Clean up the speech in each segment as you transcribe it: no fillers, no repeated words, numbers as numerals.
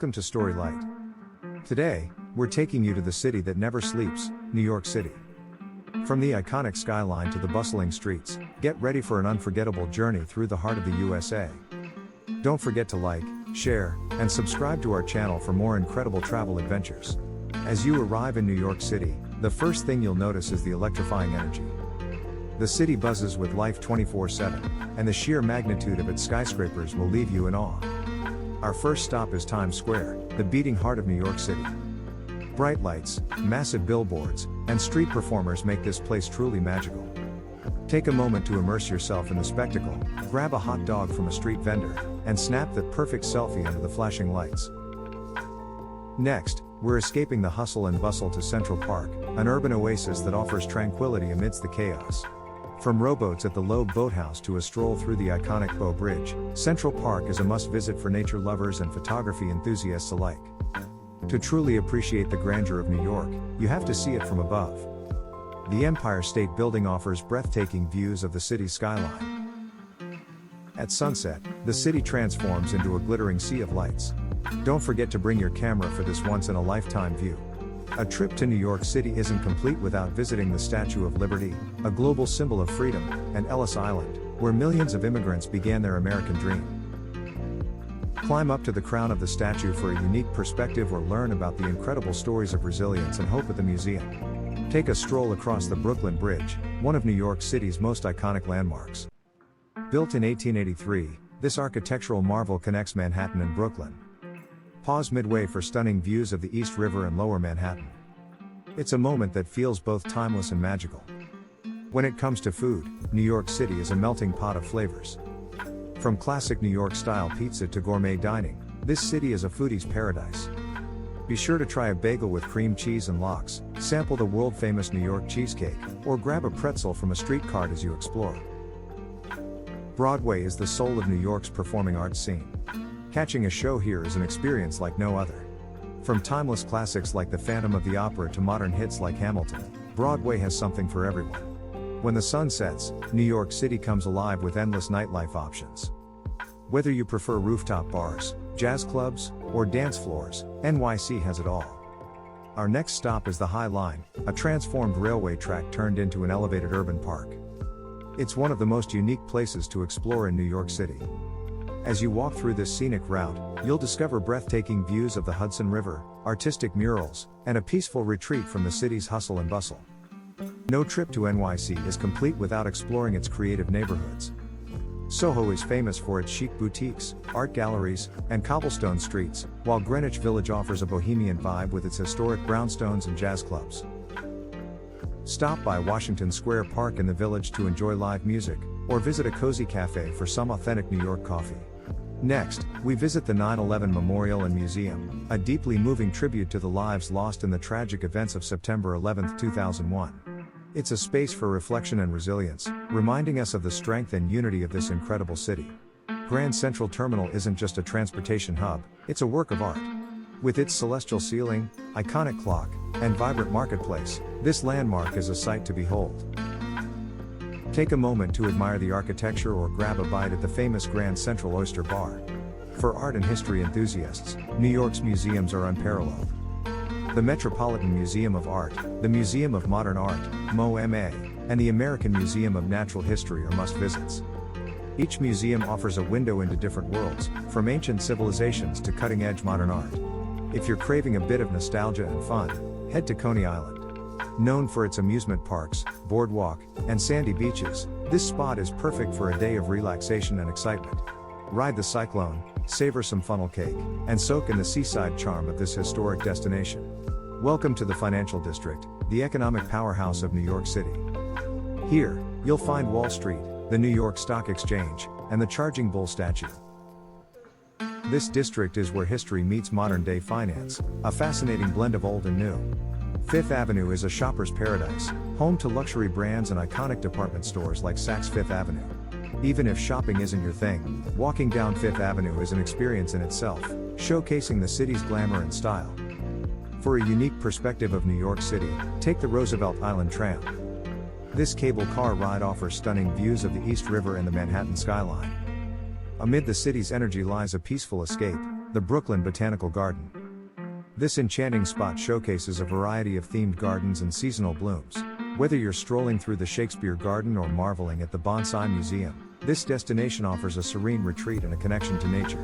Welcome to Story Light. Today, we're taking you to the city that never sleeps, New York City. From the iconic skyline to the bustling streets, get ready for an unforgettable journey through the heart of the USA. Don't forget to like, share, and subscribe to our channel for more incredible travel adventures. As you arrive in New York City, the first thing you'll notice is the electrifying energy. The city buzzes with life 24/7, and the sheer magnitude of its skyscrapers will leave you in awe. Our first stop is Times Square, the beating heart of New York City. Bright lights, massive billboards, and street performers make this place truly magical. Take a moment to immerse yourself in the spectacle, grab a hot dog from a street vendor, and snap that perfect selfie under the flashing lights. Next, we're escaping the hustle and bustle to Central Park, an urban oasis that offers tranquility amidst the chaos. From rowboats at the Loeb Boathouse to a stroll through the iconic Bow Bridge, Central Park is a must-visit for nature lovers and photography enthusiasts alike. To truly appreciate the grandeur of New York, you have to see it from above. The Empire State Building offers breathtaking views of the city's skyline. At sunset, the city transforms into a glittering sea of lights. Don't forget to bring your camera for this once-in-a-lifetime view. A trip to New York City isn't complete without visiting the Statue of Liberty, a global symbol of freedom, and Ellis Island, where millions of immigrants began their American dream. Climb up to the crown of the statue for a unique perspective or learn about the incredible stories of resilience and hope at the museum. Take a stroll across the Brooklyn Bridge, one of New York City's most iconic landmarks. Built in 1883, this architectural marvel connects Manhattan and Brooklyn. Pause midway for stunning views of the East River and Lower Manhattan. It's a moment that feels both timeless and magical. When it comes to food, New York City is a melting pot of flavors. From classic New York-style pizza to gourmet dining, this city is a foodie's paradise. Be sure to try a bagel with cream cheese and lox, sample the world-famous New York cheesecake, or grab a pretzel from a street cart as you explore. Broadway is the soul of New York's performing arts scene. Catching a show here is an experience like no other. From timeless classics like The Phantom of the Opera to modern hits like Hamilton, Broadway has something for everyone. When the sun sets, New York City comes alive with endless nightlife options. Whether you prefer rooftop bars, jazz clubs, or dance floors, NYC has it all. Our next stop is the High Line, a transformed railway track turned into an elevated urban park. It's one of the most unique places to explore in New York City. As you walk through this scenic route, you'll discover breathtaking views of the Hudson River, artistic murals, and a peaceful retreat from the city's hustle and bustle. No trip to NYC is complete without exploring its creative neighborhoods. Soho is famous for its chic boutiques, art galleries, and cobblestone streets, while Greenwich Village offers a bohemian vibe with its historic brownstones and jazz clubs. Stop by Washington Square Park in the Village to enjoy live music, or visit a cozy cafe for some authentic New York coffee. Next, we visit the 9/11 Memorial and Museum, a deeply moving tribute to the lives lost in the tragic events of September 11, 2001. It's a space for reflection and resilience, reminding us of the strength and unity of this incredible city. Grand Central Terminal isn't just a transportation hub, it's a work of art. With its celestial ceiling, iconic clock, and vibrant marketplace, this landmark is a sight to behold. Take a moment to admire the architecture or grab a bite at the famous Grand Central Oyster Bar. For art and history enthusiasts, New York's museums are unparalleled. The Metropolitan Museum of Art, the Museum of Modern Art, MoMA, and the American Museum of Natural History are must-visits. Each museum offers a window into different worlds, from ancient civilizations to cutting-edge modern art. If you're craving a bit of nostalgia and fun, head to Coney Island. Known for its amusement parks, boardwalk, and sandy beaches, this spot is perfect for a day of relaxation and excitement. Ride the Cyclone, savor some funnel cake, and soak in the seaside charm of this historic destination. Welcome to the Financial District, the economic powerhouse of New York City. Here, you'll find Wall Street, the New York Stock Exchange, and the Charging Bull statue. This district is where history meets modern-day finance, a fascinating blend of old and new. Fifth Avenue is a shopper's paradise, home to luxury brands and iconic department stores like Saks Fifth Avenue. Even if shopping isn't your thing, walking down Fifth Avenue is an experience in itself, showcasing the city's glamour and style. For a unique perspective of New York City, take the Roosevelt Island tram. This cable car ride offers stunning views of the East River and the Manhattan skyline. Amid the city's energy lies a peaceful escape, The Brooklyn Botanical Garden. This enchanting spot showcases a variety of themed gardens and seasonal blooms. Whether you're strolling through the Shakespeare Garden or marveling at the Bonsai Museum, this destination offers a serene retreat and a connection to nature.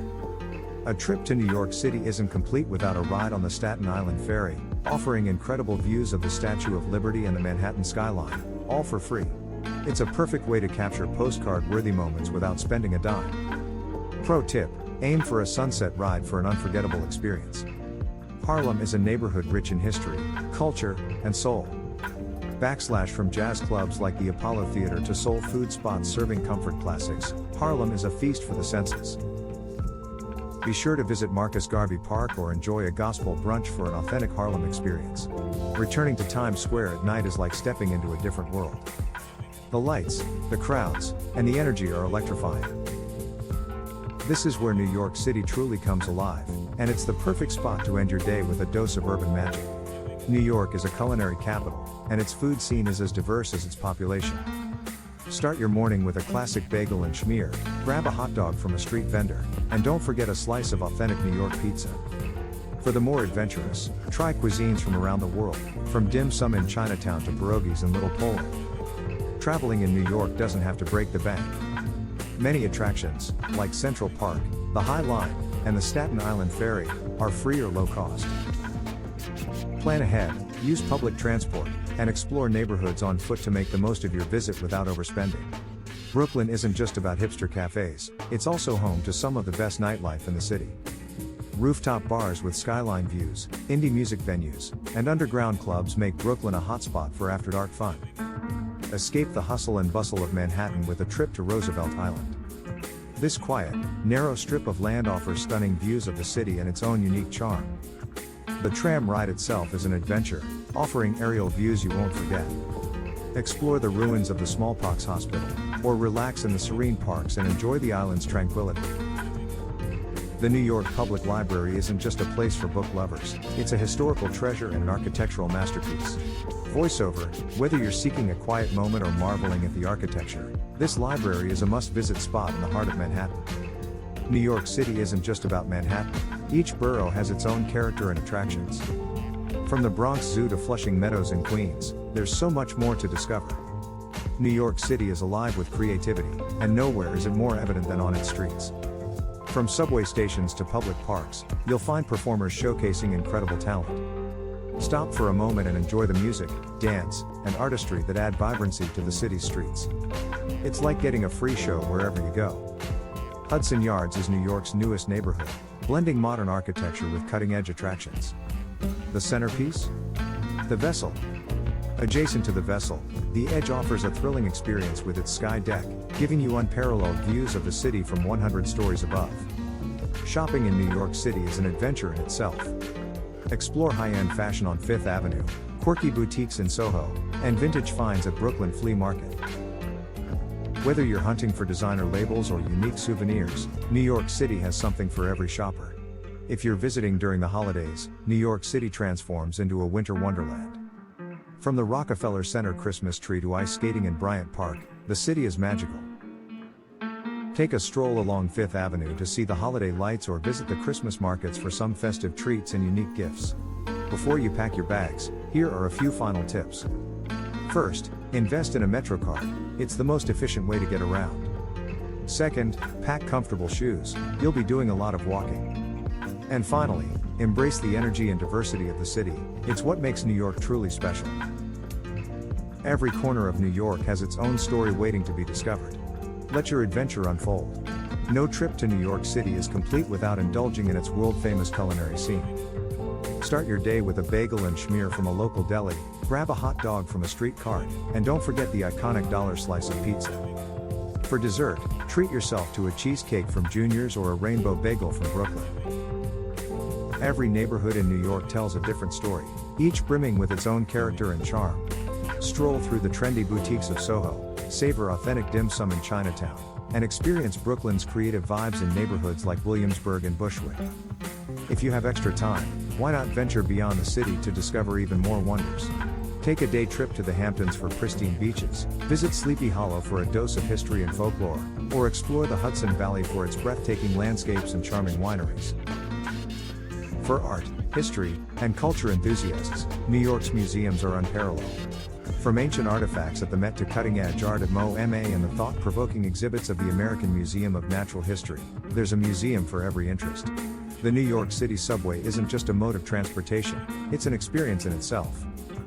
A trip to New York City isn't complete without a ride on the Staten Island Ferry, offering incredible views of the Statue of Liberty and the Manhattan skyline, all for free. It's a perfect way to capture postcard-worthy moments without spending a dime. Pro tip: aim for a sunset ride for an unforgettable experience. Harlem is a neighborhood rich in history, culture, and soul. From jazz clubs like the Apollo Theater to soul food spots serving comfort classics, Harlem is a feast for the senses. Be sure to visit Marcus Garvey Park or enjoy a gospel brunch for an authentic Harlem experience. Returning to Times Square at night is like stepping into a different world. The lights, the crowds, and the energy are electrifying. This is where New York City truly comes alive, and it's the perfect spot to end your day with a dose of urban magic. New York is a culinary capital, and its food scene is as diverse as its population. Start your morning with a classic bagel and schmear, grab a hot dog from a street vendor, and don't forget a slice of authentic New York pizza. For the more adventurous, try cuisines from around the world, from dim sum in Chinatown to pierogies in Little Poland. Traveling in New York doesn't have to break the bank. Many attractions, like Central Park, the High Line, and the Staten Island Ferry, are free or low cost. Plan ahead, use public transport, and explore neighborhoods on foot to make the most of your visit without overspending. Brooklyn isn't just about hipster cafes, it's also home to some of the best nightlife in the city. Rooftop bars with skyline views, indie music venues, and underground clubs make Brooklyn a hotspot for after-dark fun. Escape the hustle and bustle of Manhattan with a trip to Roosevelt Island. This quiet, narrow strip of land offers stunning views of the city and its own unique charm. The tram ride itself is an adventure, offering aerial views you won't forget. Explore the ruins of the smallpox hospital, or relax in the serene parks and enjoy the island's tranquility. The New York Public Library isn't just a place for book lovers, it's a historical treasure and an architectural masterpiece. Voiceover: whether you're seeking a quiet moment or marveling at the architecture, this library is a must-visit spot in the heart of Manhattan. New York City isn't just about Manhattan, each borough has its own character and attractions. From the Bronx Zoo to Flushing Meadows in Queens, there's so much more to discover. New York City is alive with creativity, and nowhere is it more evident than on its streets. From subway stations to public parks, you'll find performers showcasing incredible talent. Stop for a moment and enjoy the music, dance, and artistry that add vibrancy to the city's streets. It's like getting a free show wherever you go. Hudson Yards is New York's newest neighborhood, blending modern architecture with cutting-edge attractions. The centerpiece? The Vessel. Adjacent to the Vessel, the Edge offers a thrilling experience with its sky deck, giving you unparalleled views of the city from 100 stories above. Shopping in New York City is an adventure in itself. Explore high-end fashion on Fifth Avenue, quirky boutiques in Soho, and vintage finds at Brooklyn Flea Market. Whether you're hunting for designer labels or unique souvenirs, New York City has something for every shopper. If you're visiting during the holidays, New York City transforms into a winter wonderland. From the Rockefeller Center Christmas tree to ice skating in Bryant Park, the city is magical. Take a stroll along Fifth Avenue to see the holiday lights or visit the Christmas markets for some festive treats and unique gifts. Before you pack your bags, here are a few final tips. First, invest in a MetroCard, it's the most efficient way to get around. Second, pack comfortable shoes, you'll be doing a lot of walking. And finally, embrace the energy and diversity of the city, it's what makes New York truly special. Every corner of New York has its own story waiting to be discovered. Let your adventure unfold. No trip to New York City is complete without indulging in its world-famous culinary scene. Start your day with a bagel and schmear from a local deli, grab a hot dog from a street cart, and don't forget the iconic dollar slice of pizza. For dessert, treat yourself to a cheesecake from Junior's or a rainbow bagel from Brooklyn. Every neighborhood in New York tells a different story, each brimming with its own character and charm. Stroll through the trendy boutiques of Soho, savor authentic dim sum in Chinatown, and experience Brooklyn's creative vibes in neighborhoods like Williamsburg and Bushwick. If you have extra time, why not venture beyond the city to discover even more wonders? Take a day trip to the Hamptons for pristine beaches, visit Sleepy Hollow for a dose of history and folklore, or explore the Hudson Valley for its breathtaking landscapes and charming wineries. For art, history, and culture enthusiasts, New York's museums are unparalleled. From ancient artifacts at the Met to cutting-edge art at MoMA and the thought-provoking exhibits of the American Museum of Natural History, there's a museum for every interest. The New York City subway isn't just a mode of transportation, it's an experience in itself.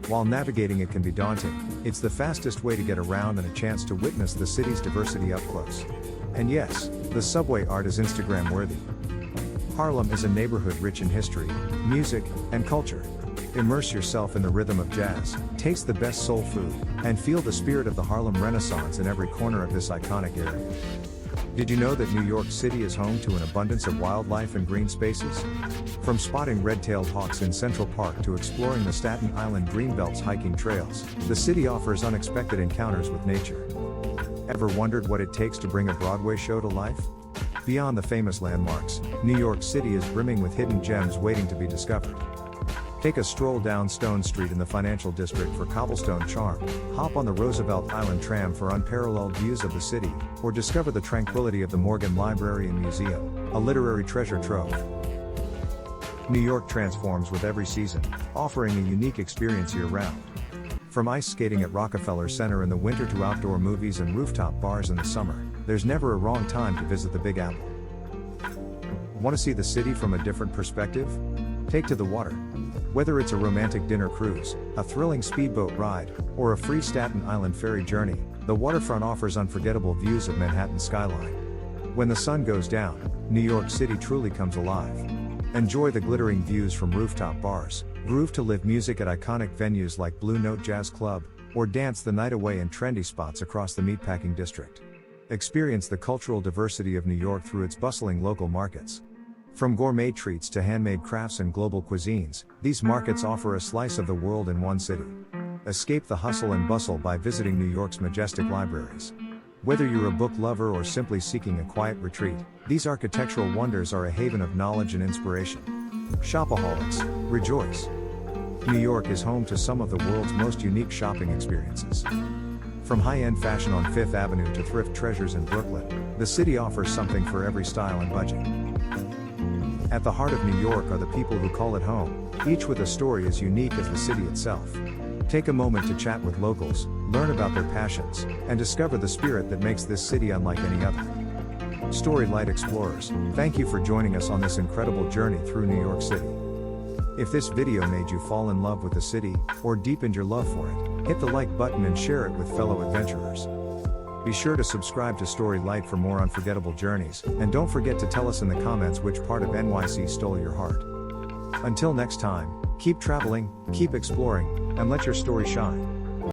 While navigating it can be daunting, it's the fastest way to get around and a chance to witness the city's diversity up close. And yes, the subway art is Instagram-worthy. Harlem is a neighborhood rich in history, music, and culture. Immerse yourself in the rhythm of jazz, taste the best soul food, and feel the spirit of the Harlem Renaissance in every corner of this iconic area. Did you know that New York City is home to an abundance of wildlife and green spaces? From spotting red-tailed hawks in Central Park to exploring the Staten Island Greenbelt's hiking trails, the city offers unexpected encounters with nature. Ever wondered what it takes to bring a Broadway show to life? Beyond the famous landmarks, New York City is brimming with hidden gems waiting to be discovered. Take a stroll down Stone Street in the financial district for cobblestone charm, hop on the Roosevelt Island tram for unparalleled views of the city, or discover the tranquility of the Morgan Library and Museum, a literary treasure trove. New York transforms with every season, offering a unique experience year-round. From ice skating at Rockefeller Center in the winter to outdoor movies and rooftop bars in the summer, there's never a wrong time to visit the Big Apple. Want to see the city from a different perspective? Take to the water. Whether it's a romantic dinner cruise, a thrilling speedboat ride, or a free Staten Island ferry journey, the waterfront offers unforgettable views of Manhattan's skyline. When the sun goes down, New York City truly comes alive. Enjoy the glittering views from rooftop bars, groove to live music at iconic venues like Blue Note Jazz Club, or dance the night away in trendy spots across the meatpacking district. Experience the cultural diversity of New York through its bustling local markets. From gourmet treats to handmade crafts and global cuisines, these markets offer a slice of the world in one city. Escape the hustle and bustle by visiting New York's majestic libraries. Whether you're a book lover or simply seeking a quiet retreat, these architectural wonders are a haven of knowledge and inspiration. Shopaholics, rejoice! New York is home to some of the world's most unique shopping experiences. From high-end fashion on Fifth Avenue to thrift treasures in Brooklyn, the city offers something for every style and budget. At the heart of New York are the people who call it home, each with a story as unique as the city itself. Take a moment to chat with locals, learn about their passions, and discover the spirit that makes this city unlike any other. Storylight Explorers, thank you for joining us on this incredible journey through New York City. If this video made you fall in love with the city, or deepened your love for it, hit the like button and share it with fellow adventurers. Be sure to subscribe to Storylight for more unforgettable journeys, and don't forget to tell us in the comments which part of NYC stole your heart. Until next time, keep traveling, keep exploring, and let your story shine.